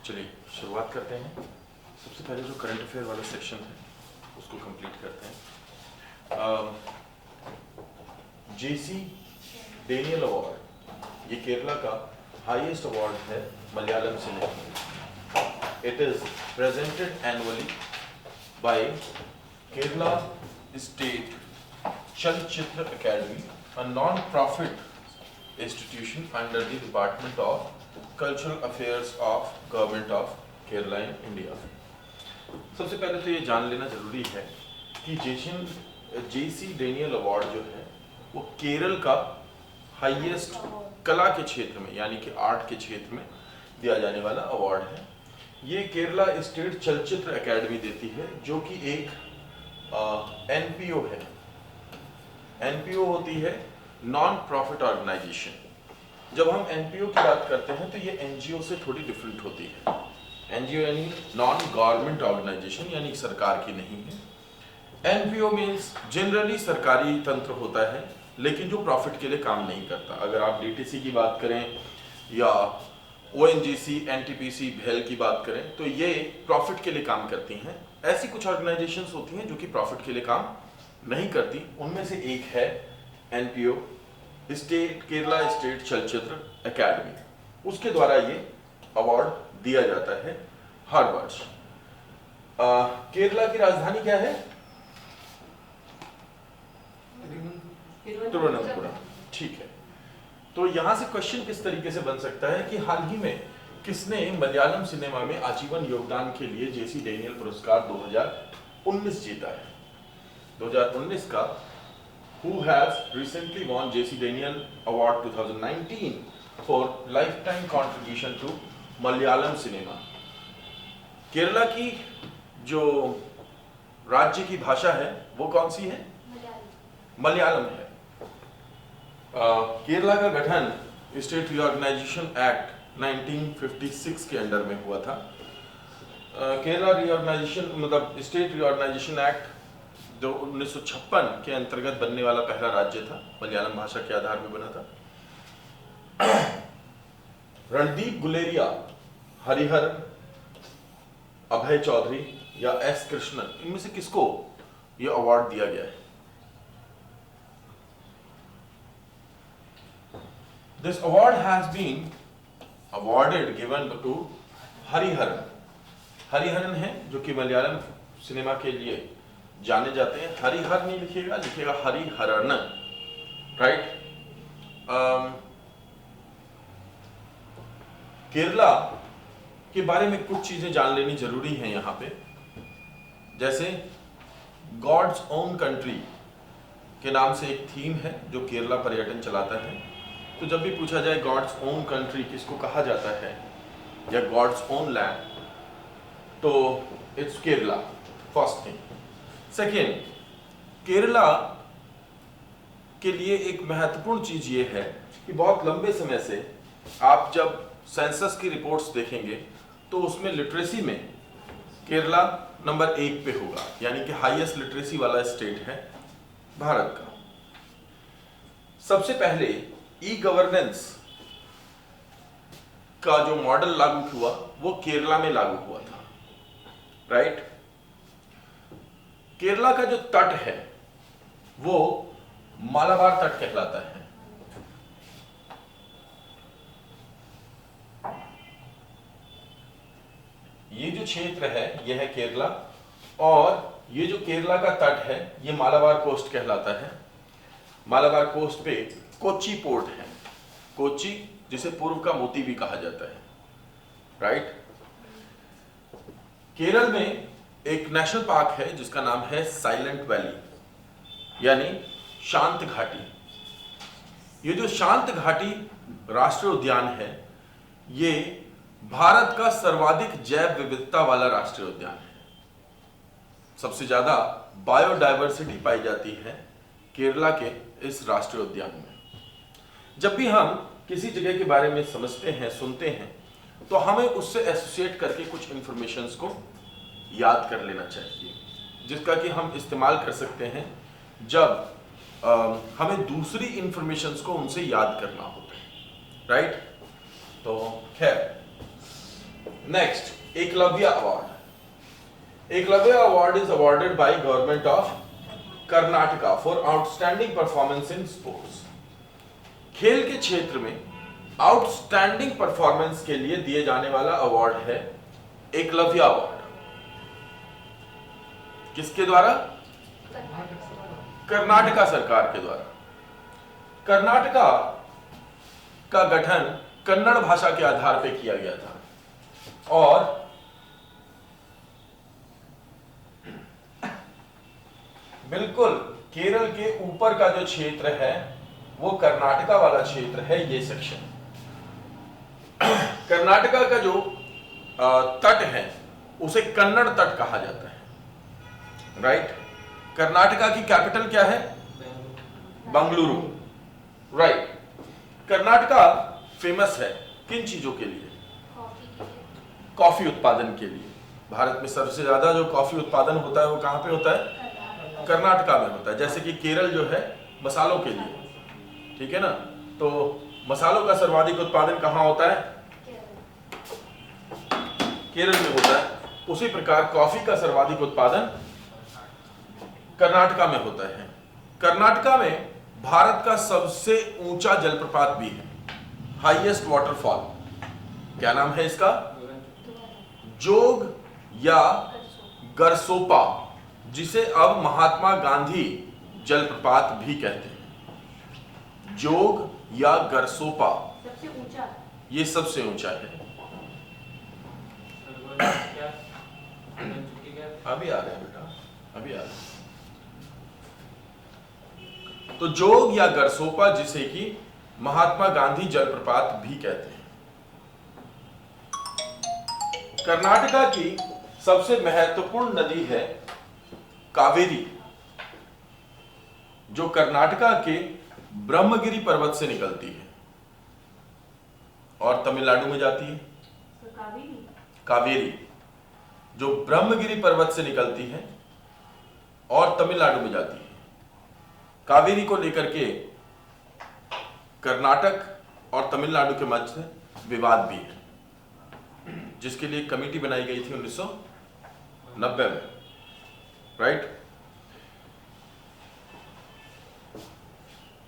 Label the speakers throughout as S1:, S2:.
S1: चलिए शुरुआत करते हैं। सबसे पहले जो करंट अफेयर वाला सेक्शन है उसको कंप्लीट करते हैं। जेसी डेनियल अवार्ड, ये केरला का हाईएस्ट अवार्ड है मलयालम सिनेमा में। It is presented annually by Kerala state Chalachitra academy, a non-profit institution under the Department of Cultural Affairs of Government of Kerala in India। सबसे पहले तो ये जान लेना जरूरी है कि जेसी डेनियल अवार्ड जो है वो केरल का हाईएस्ट कला के क्षेत्र में यानी कि आर्ट के क्षेत्र में दिया जाने वाला अवार्ड है। ये केरला स्टेट चलचित्र अकेडमी देती है जो कि एक एनपीओ है। एनपीओ होती है नॉन प्रॉफिट ऑर्गेनाइजेशन। जब हम एनपीओ की बात करते हैं तो ये एनजीओ से थोड़ी डिफरेंट होती है। एनजीओ यानी नॉन गवर्नमेंट ऑर्गेनाइजेशन, यानी सरकार की नहीं है। एनपीओ मीन्स जनरली सरकारी तंत्र होता है लेकिन जो प्रॉफिट के लिए काम नहीं करता। अगर आप डीटीसी की बात करें या ओएनजीसी, एनटीपीसी, भेल की बात करें तो ये प्रॉफिट के लिए काम करती हैं। ऐसी कुछ ऑर्गेनाइजेशंस होती हैं जो कि प्रॉफिट के लिए काम नहीं करती। उनमें से एक है NPO, state Kerala state Chalachitra academy. उसके द्वारा ये अवार्ड दिया जाता है हर वर्ष। केरला की राजधानी क्या है? तिरुवनंतपुरम। ठीक है, तो यहां से क्वेश्चन किस तरीके से बन सकता है कि हाल ही में किसने मलयालम सिनेमा में आजीवन योगदान के लिए जेसी डेनियल पुरस्कार 2019 जीता है? 2019 का who has recently won JC Daniel Award 2019 for lifetime contribution to Malayalam cinema. Kerala की जो राज्य की भाषा है वो कौन सी है? मलयालम है। केरला का गठन स्टेट रीऑर्गेनाइजेशन एक्ट 1956 के अंडर में हुआ था। केरला रीऑर्गेनाइजेशन मतलब स्टेट रीऑर्गेनाइजेशन एक्ट जो 1956 के अंतर्गत बनने वाला पहला राज्य था, मलयालम भाषा के आधार पर बना था। रणदीप गुलेरिया, हरिहरन, अभय चौधरी या एस कृष्णन, इनमें से किसको यह अवार्ड दिया गया है? This award has been awarded given to Hariharan. Hariharan है जो कि मलयालम सिनेमा के लिए जाने जाते हैं। हरिहर नहीं लिखिएगा, लिखिएगा हरिहरन, राइट। केरला के बारे में कुछ चीजें जान लेनी जरूरी है यहाँ पे, जैसे गॉड्स ओन कंट्री के नाम से एक थीम है जो केरला पर्यटन चलाता है। तो जब भी पूछा जाए गॉड्स ओन कंट्री किसको कहा जाता है या गॉड्स ओन लैंड, तो it's Kerala, first thing. Second, Kerala के लिए एक महत्वपूर्ण चीज ये है कि बहुत लंबे समय से आप जब सेंसस की रिपोर्ट्स देखेंगे तो उसमें लिटरेसी में केरला नंबर 1 पे होगा, यानी कि हाईएस्ट लिटरेसी वाला स्टेट है भारत का। सबसे पहले ई गवर्नेंस का जो मॉडल लागू हुआ वो केरला में लागू हुआ था, राइट। केरला का जो तट है वो मालाबार तट कहलाता है। ये जो क्षेत्र है ये है केरला, और ये जो केरला का तट है ये मालाबार कोस्ट कहलाता है। मालाबार कोस्ट पे कोच्चि पोर्ट है, कोच्चि जिसे पूर्व का मोती भी कहा जाता है, राइट। केरल में एक नेशनल पार्क है जिसका नाम है साइलेंट वैली यानी शांत घाटी। ये जो शांत घाटी राष्ट्रीय उद्यान है ये भारत का सर्वाधिक जैव विविधता वाला राष्ट्रीय उद्यान है। सबसे ज्यादा बायोडायवर्सिटी पाई जाती है केरला के इस राष्ट्रीय उद्यान में। जब भी हम किसी जगह के बारे में समझते हैं, सुनते हैं, तो हमें उससे एसोसिएट करके कुछ इंफॉर्मेशंस को याद कर लेना चाहिए, जिसका कि हम इस्तेमाल कर सकते हैं जब हमें दूसरी इंफॉर्मेशंस को उनसे याद करना होता है, राइट। तो खैर next, Eklavya award. Eklavya award is awarded by government of Karnataka for outstanding performance in sports. खेल के क्षेत्र में आउटस्टैंडिंग परफॉर्मेंस के लिए दिए जाने वाला अवार्ड है एकलव्य अवार्ड। किसके द्वारा? कर्नाटका सरकार के द्वारा। कर्नाटका का गठन कन्नड़ भाषा के आधार पर किया गया था और बिल्कुल केरल के ऊपर का जो क्षेत्र है वो कर्नाटका वाला क्षेत्र है, ये सेक्शन। कर्नाटका का जो तट है उसे कन्नड़ तट कहा जाता है, राइट। कर्नाटका की कैपिटल क्या है? बंगलुरु, राइट। कर्नाटका फेमस है किन चीजों के लिए? कॉफी उत्पादन के लिए। भारत में सबसे ज्यादा जो कॉफी उत्पादन होता है वो कहां पे होता है? कर्नाटका में होता है। जैसे कि केरल जो है मसालों के लिए, ठीक है ना, तो मसालों का सर्वाधिक उत्पादन कहां होता है? केरल में होता है। उसी प्रकार कॉफी का सर्वाधिक उत्पादन कर्नाटका में होता है। कर्नाटका में भारत का सबसे ऊंचा जलप्रपात भी है, हाईएस्ट वाटरफॉल। क्या नाम है इसका? जोग या गरसोपा, जिसे अब महात्मा गांधी जलप्रपात भी कहते हैं। जोग या गरसोपा
S2: सबसे ऊंचा, ये
S1: सबसे ऊंचा है। अभी आ रहे हैं बेटा, अभी आ रहे हैं। तो जोग या गरसोपा, जिसे कि महात्मा गांधी जलप्रपात भी कहते हैं। कर्नाटका की सबसे महत्वपूर्ण नदी है कावेरी, जो कर्नाटका के ब्रह्मगिरी पर्वत से निकलती है और तमिलनाडु में जाती है। कावेरी जो ब्रह्मगिरी पर्वत से निकलती है और तमिलनाडु में जाती है। कावेरी को लेकर के कर्नाटक और तमिलनाडु के मध्य विवाद भी है, जिसके लिए कमेटी बनाई गई थी 1990 में, राइट।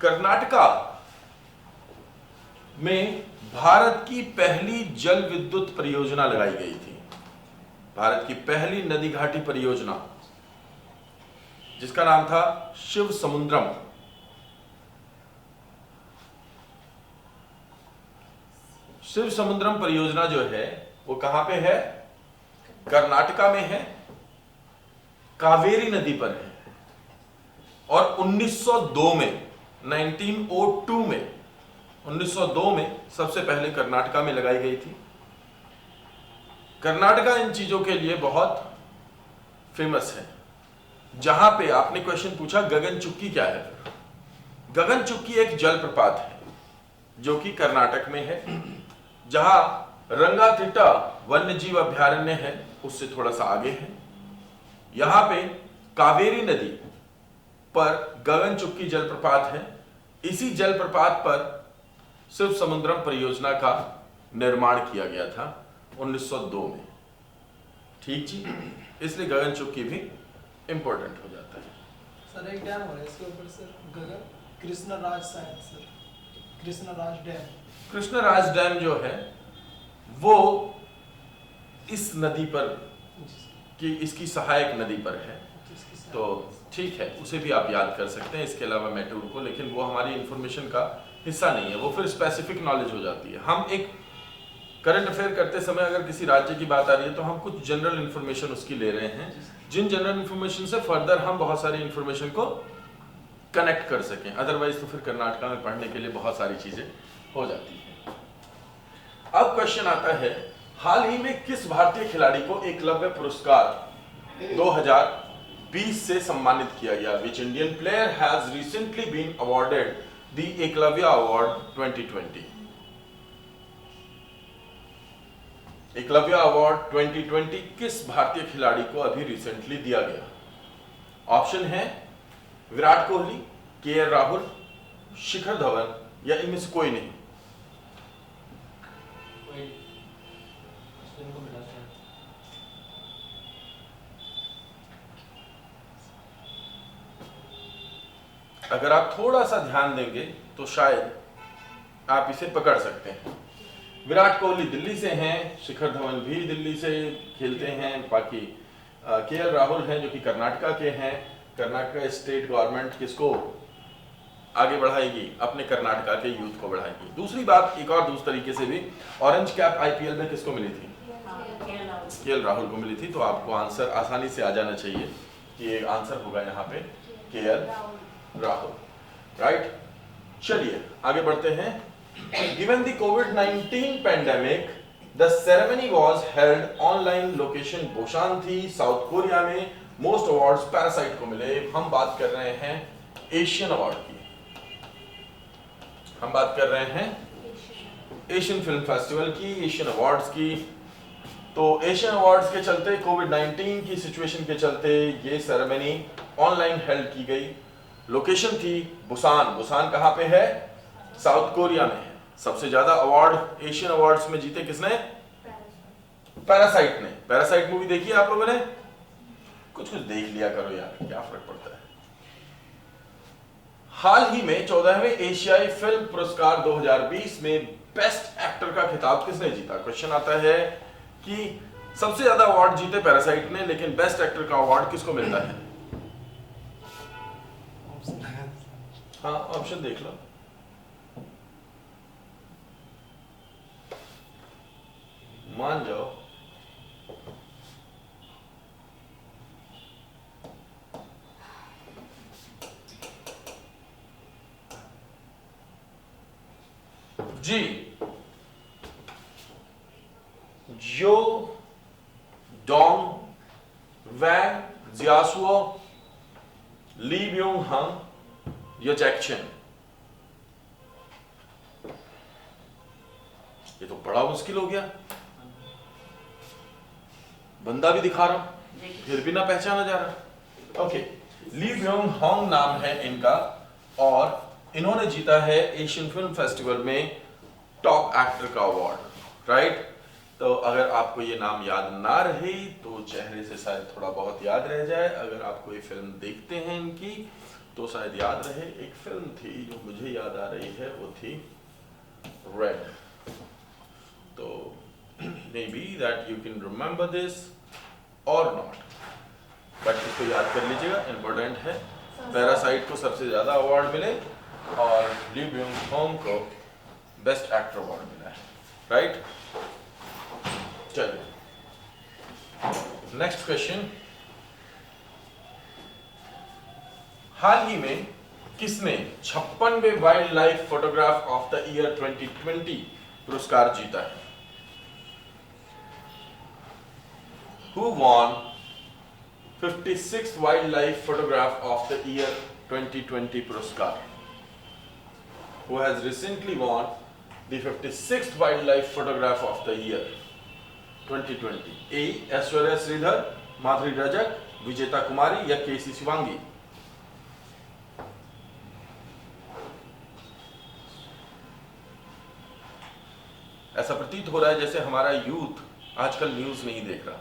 S1: कर्नाटका में भारत की पहली जल विद्युत परियोजना लगाई गई थी, भारत की पहली नदी घाटी परियोजना, जिसका नाम था शिव समुद्रम। शिव समुद्रम परियोजना जो है वो कहां पे है? कर्नाटका में है, कावेरी नदी पर है। और 1902 में 1902 में सबसे पहले कर्नाटका में लगाई गई थी। कर्नाटका इन चीजों के लिए बहुत फेमस है। जहां पे आपने क्वेश्चन पूछा गगन चुक्की क्या है, गगन चुक्की एक जलप्रपात है जो कि कर्नाटक में है। जहां रंगातिट्टा वन्य जीव अभयारण्य है उससे थोड़ा सा आगे है। यहां पे कावेरी नदी पर गगन चुक्की जलप्रपात है। इसी जलप्रपात पर शिव समुद्रम परियोजना का निर्माण किया गया था 1902 में, ठीक जी। इसलिए गगन चुक्की भी इंपॉर्टेंट हो जाता है।
S3: सर एक डैम हो रहा है इसके ऊपर सर, गगन कृष्णराज शायद sir, Krishnaraj dam.
S1: Krishnaraj dam जो है वो इस नदी पर कि इसकी सहायक नदी पर है, तो ठीक है, उसे भी आप याद कर सकते हैं। इसके अलावा मेटूर को, लेकिन वो हमारी इंफॉर्मेशन का हिस्सा नहीं है, वो फिर स्पेसिफिक नॉलेज हो जाती है। हम एक करंट अफेयर करते समय अगर किसी राज्य की बात आ रही है तो हम कुछ जनरल इंफॉर्मेशन उसकी ले रहे हैं, जिन जनरल इंफॉर्मेशन से फर्दर हम बहुत सारी इंफॉर्मेशन को कनेक्ट कर सकें। अदरवाइज तो फिर कर्नाटका में पढ़ने के लिए बहुत सारी चीजें हो जाती हैं। अब क्वेश्चन आता है, हाल ही में किस भारतीय खिलाड़ी को एकलव्य पुरस्कार 2020 से सम्मानित किया गया? Which Indian player has recently been awarded the Eklavya award 2020? Eklavya award 2020 किस भारतीय खिलाड़ी को अभी रिसेंटली दिया गया? ऑप्शन है विराट कोहली, के राहुल, शिखर धवन या इनमें से कोई नहीं। अगर आप थोड़ा सा ध्यान देंगे तो शायद आप इसे पकड़ सकते हैं। विराट कोहली दिल्ली से हैं, शिखर धवन भी दिल्ली से खेलते हैं, बाकी केएल राहुल हैं जो कि कर्नाटका के हैं। कर्नाटका स्टेट गवर्नमेंट किसको आगे बढ़ाएगी? अपने कर्नाटका के यूथ को बढ़ाएगी। दूसरी बात, एक और दूसरे तरीके से भी, ऑरेंज कैप आईपीएल में किसको मिली थी? केएल राहुल को मिली थी। तो आपको आंसर आसानी से आ जाना चाहिए कि ये आंसर होगा यहाँ पे केएल राहुल, राइट। चलिए आगे बढ़ते हैं। Given the COVID-19 pandemic, the ceremony was held online location Busan थी, साउथ कोरिया में। मोस्ट अवार्ड्स पैरासाइट को मिले। हम बात कर रहे हैं एशियन अवार्ड की, हम बात कर रहे हैं एशियन फिल्म फेस्टिवल की, एशियन अवार्ड्स की। तो एशियन अवार्ड्स के चलते, कोविड-19 की सिचुएशन के चलते ये सेरेमनी ऑनलाइन हेल्ड की गई। लोकेशन थी बुसान। बुसान कहाँ पे है? साउथ कोरिया में है। सबसे ज्यादा अवार्ड एशियन अवार्ड्स में जीते किसने? पैरासाइट ने। पैरासाइट मूवी देखी है आप लोगों ने? कुछ कुछ देख लिया करो यार, क्या फर्क पड़ता है। हाल ही में 14वें एशियाई फिल्म पुरस्कार 2020 में बेस्ट एक्टर का खिताब किसने जीता? क्वेश्चन आता है कि सबसे ज्यादा अवार्ड जीते पैरासाइट ने, लेकिन बेस्ट एक्टर का अवार्ड किसको मिलता है? हाँ, ऑप्शन देख लो। मान जाओ। जी, जो डोंग, वैंग जियासुओ, ली ब्योंग हंग या जैक चेन। ये तो बड़ा मुश्किल हो गया। बंदा भी दिखा रहा हूं, फिर भी ना पहचाना जा रहा। ओके, ली ब्योंग हंग नाम है इनका और इन्होंने जीता है एशियन फिल्म फेस्टिवल में टॉप एक्टर का अवार्ड, राइट। तो अगर आपको ये नाम याद ना रहे तो चेहरे से शायद थोड़ा बहुत याद रह जाए। अगर आप कोई फिल्म देखते हैं इनकी तो शायद याद रहे। एक फिल्म थी जो मुझे याद आ रही है, वो थी रेड। तो may be that you can remember this और नॉट, बट इसको याद कर लीजिएगा, इंपॉर्टेंट है। पैरासाइट को सबसे ज्यादा अवार्ड मिले और ली ब्योंग हंग को बेस्ट एक्टर अवार्ड मिला है, राइट। चलिए नेक्स्ट क्वेश्चन। हाल ही में किसने 56वें wildlife photograph of the year 2020 पुरस्कार जीता है? Who won 56th Wildlife Photograph of the Year 2020 पुरस्कार? Who has recently won the 56th Wildlife Photograph of the Year 2020? A. Aishwarya Shridhar, माधुरी रजक, विजेता कुमारी या केसी शिवांगी? ऐसा प्रतीत हो रहा है जैसे हमारा यूथ आजकल न्यूज नहीं देख रहा।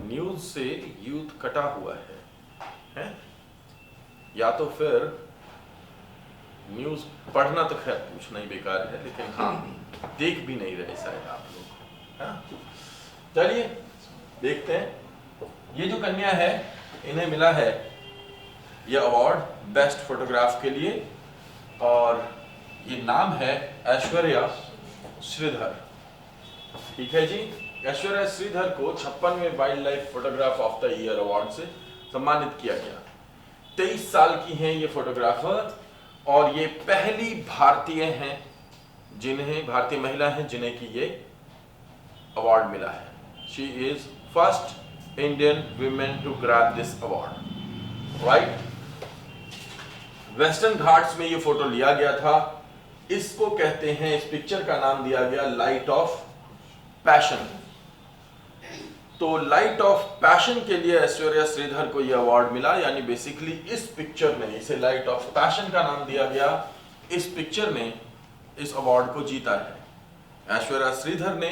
S1: न्यूज से यूथ कटा हुआ है? या तो फिर न्यूज पढ़ना तो खैर पूछना ही बेकार है, लेकिन हाँ देख भी नहीं रहे शायद आप लोग। चलिए देखते हैं। ये जो कन्या है इन्हें मिला है ये अवार्ड बेस्ट फोटोग्राफ के लिए और ये नाम है ऐश्वर्या श्रीधर। ठीक है जी, ऐश्वर्या श्रीधर को 56वें wildlife photograph of the year award से सम्मानित किया गया। 23 साल की हैं ये फोटोग्राफर और ये पहली भारतीय हैं भारतीय महिला हैं जिन्हें की ये अवार्ड मिला है। She is first Indian women to grab this award, right. Western Ghats में ये फोटो लिया गया था। इसको कहते हैं, इस पिक्चर का नाम दिया गया लाइट ऑफ पैशन। तो लाइट ऑफ पैशन के लिए ऐश्वर्या श्रीधर को यह अवार्ड मिला, यानी बेसिकली इस पिक्चर ने इसे लाइट ऑफ पैशन का नाम दिया गया। इस पिक्चर ने इस अवार्ड को जीता है। ऐश्वर्या श्रीधर ने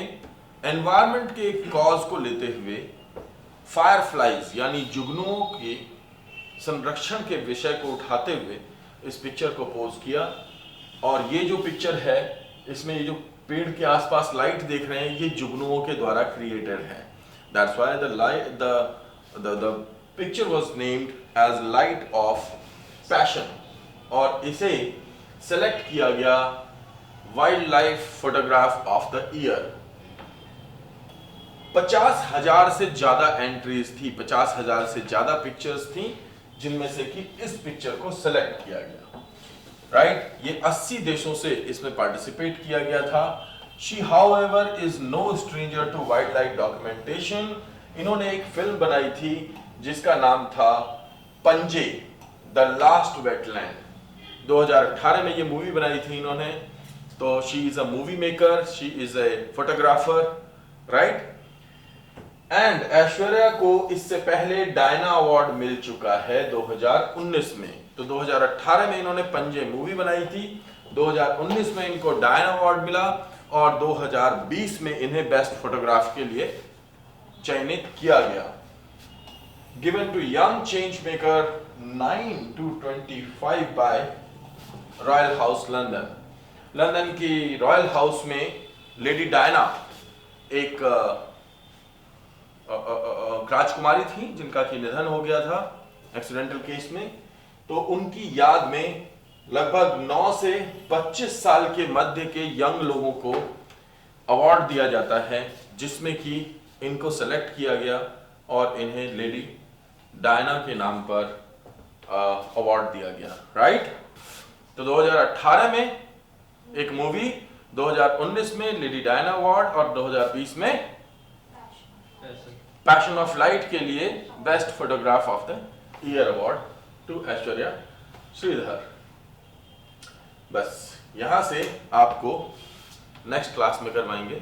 S1: एनवायरनमेंट के कॉज को लेते हुए फायरफ्लाइज यानी जुगनुओं के संरक्षण के विषय को उठाते हुए इस पिक्चर को पोज किया। और ये जो पिक्चर है, इसमें ये जो पेड़ के आसपास लाइट देख रहे हैं, ये जुगनुओं के द्वारा क्रिएटेड है। That's why the picture was named as light of passion, और इसे सेलेक्ट किया गया wildlife photograph of the year. 50,000 से ज्यादा एंट्रीज थी, 50,000 से ज्यादा पिक्चर्स थी, जिनमें से कि इस पिक्चर को सेलेक्ट किया गया। राइट, ये 80 देशों से इसमें पार्टिसिपेट किया गया था। She however is no stranger to wildlife documentation. इन्होंने एक फिल्म बनाई थी जिसका नाम था पंजे, द लास्ट वेटलैंड। 2018 में ये मूवी बनाई थी इन्होंने। तो she is a movie maker, she is a photographer, right. And Aishwarya को इससे पहले डायना अवार्ड मिल चुका है 2019 में। तो 2018 में इन्होंने पंजे मूवी बनाई थी, 2019 में इनको डायना अवार्ड मिला, और 2020 में इन्हें बेस्ट फोटोग्राफ के लिए चयनित किया गया। Given to young change maker 9 to 25 by royal house London. London की रॉयल हाउस में लेडी डायना एक राजकुमारी थी जिनका कि निधन हो गया था एक्सीडेंटल केस में। तो उनकी याद में लगभग 9 से 25 साल के मध्य के यंग लोगों को अवार्ड दिया जाता है, जिसमें कि इनको सेलेक्ट किया गया और इन्हें लेडी डायना के नाम पर अवार्ड दिया गया। राइट, तो 2018 में एक मूवी, 2019 में लेडी डायना अवार्ड, और 2020 में पैशन ऑफ लाइट के लिए best photograph of the year award to Aishwarya Sridhar. बस यहां से आपको नेक्स्ट क्लास में करवाएंगे